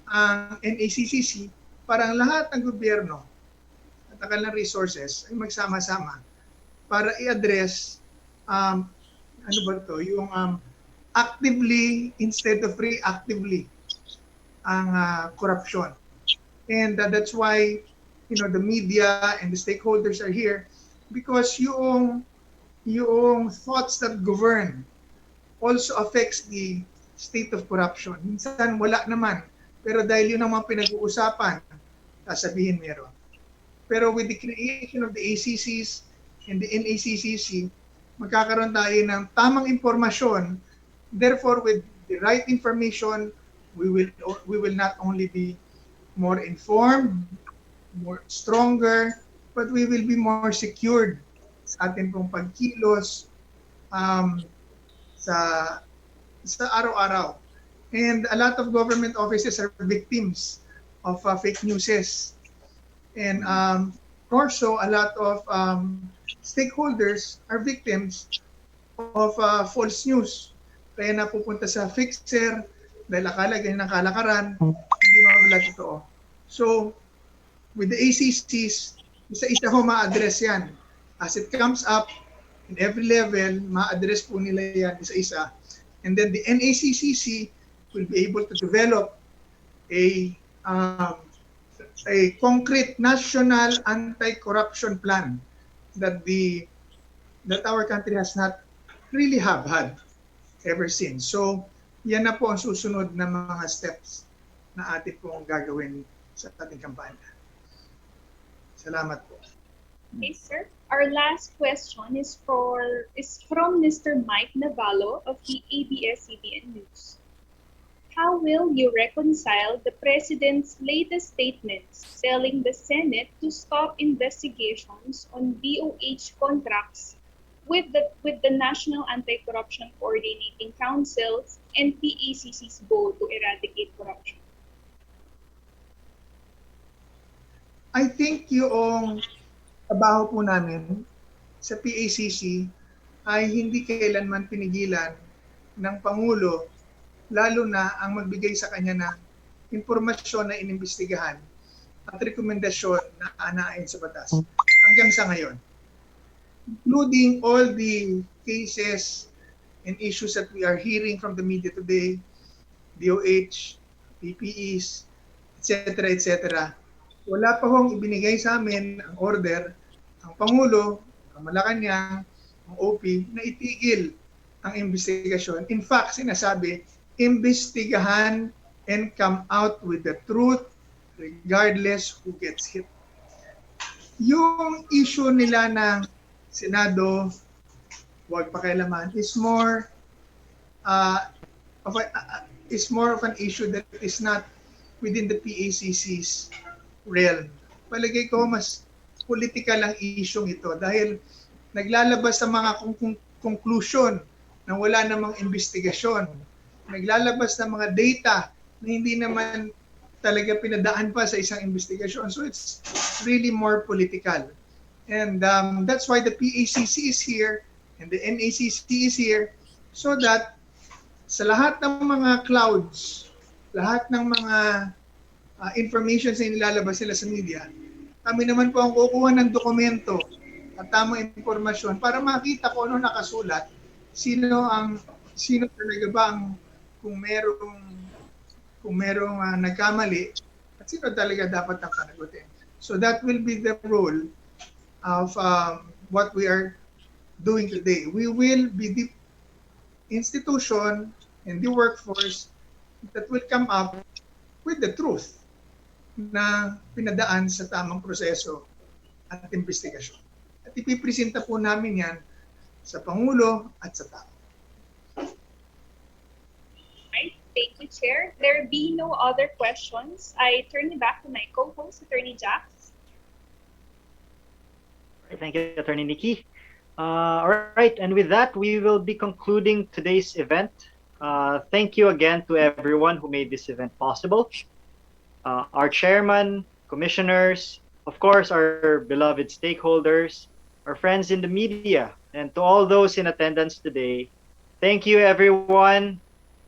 ang NACCC para ang lahat ng gobyerno at ang kanilang resources ay magsama-sama para i-address yung actively instead of reactively ang corruption. And that's why the media and the stakeholders are here because yung thoughts that govern also affects the state of corruption. Minsan wala naman, pero dahil yun ang mga pinag-uusapan, sasabihin meron. Pero with the creation of the ACCs and the NACCC, magkakaroon tayo ng tamang impormasyon. Therefore, with the right information, we will not only be more informed, more stronger, but we will be more secured sa ating pong pagkilos sa araw-araw. And a lot of government offices are victims of fake newses. And also, a lot of stakeholders are victims of false news. Kaya napupunta sa fixer dahil akala ganyan ang kalakaran, hindi mga wala totoo. So, with the ACCs, isa-isa ho ma-address yan. As it comes up, in every level, ma-address po nila yan isa-isa. And then the NACCC will be able to develop a concrete national anti-corruption plan that our country has not really had ever since. So, yan na po ang susunod na mga steps na atin pong gagawin sa ating kampanya. Salamat po. Okay, sir. Our last question is from Mr. Mike Navallo of the ABS-CBN News. How will you reconcile the President's latest statements telling the Senate to stop investigations on DOH contracts with the National Anti-Corruption Coordinating Council's and PACC's goal to eradicate corruption? I think yung trabaho po namin sa PACC ay hindi kailanman pinigilan ng Pangulo, lalo na ang magbigay sa kanya ng impormasyon na inimbestigahan at rekomendasyon na anain sa batas hanggang sa ngayon. Including all the cases and issues that we are hearing from the media today, DOH, PPEs, etc., etc., wala pa hong ibinigay sa amin ang order, ang Pangulo, ang Malacanang, ang OP, na itigil ang investigasyon. In fact, sinasabi, imbestigahan and come out with the truth regardless who gets hit. Yung issue nila ng Senado, huwag pakialaman, is more of an issue that is not within the PACC's realm. Palagay ko mas political ang issue ito dahil naglalabas sa mga conclusion na wala namang investigasyon. Naglalabas ng mga data na hindi naman talaga pinadaan pa sa isang investigasyon. So it's really more political. And that's why the PACC is here and the NACC is here so that sa lahat ng mga clouds, lahat ng mga information na nilalabas sila sa media, kami naman po ang kukuha ng dokumento at tamang impormasyon para makita kung ano nakasulat, sino talaga ba ang kung merong nagkamali at sino talaga dapat ang panagutin. So that will be the role of what we are doing today. We will be the institution and the workforce that will come up with the truth na pinadaan sa tamang proseso at investigasyon. At ipipresenta po namin yan sa Pangulo at sa tao. Right. Thank you, Chair. There be no other questions. I turn it back to my co-host, Attorney Jax. Thank you, Attorney Nikki. All right, and with that, we will be concluding today's event. Thank you again to everyone who made this event possible. Our chairman, commissioners, of course, our beloved stakeholders, our friends in the media, and to all those in attendance today, thank you, everyone.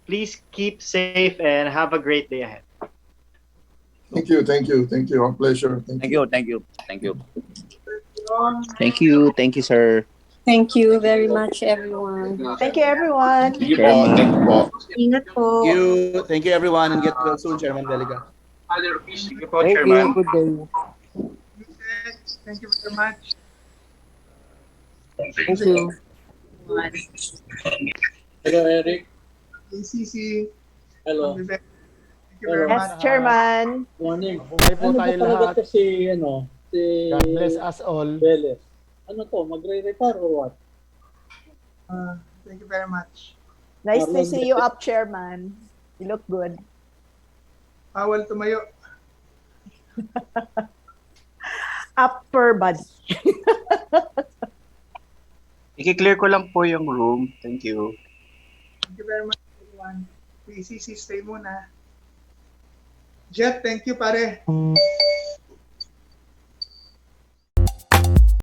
Please keep safe and have a great day ahead. Thank you. Our pleasure. Thank you. Thank you, sir. Thank you very much, everyone. Thank you, everyone. Thank you po. Thank you po. Ingat po. Thank you everyone and get well soon, Chairman Deliga. Thank you po, Chairman. Good day. Thank you very much. Thank you. Hello, Eric. ACC. Hello. Thank you very Yes, much. Chairman. Morning. Buhay po Ano ba tayo talaga lahat. to si, ano, si God bless us all. Veles? Ano to, magre-retire or what? Thank you very much. Nice to Marlon, see you up, Chairman. You look good. Bawal tumayo. Upper body. I-clear ko lang po yung room. Thank you. Thank you very much, everyone. ACC, stay muna. Jet, thank you, pare.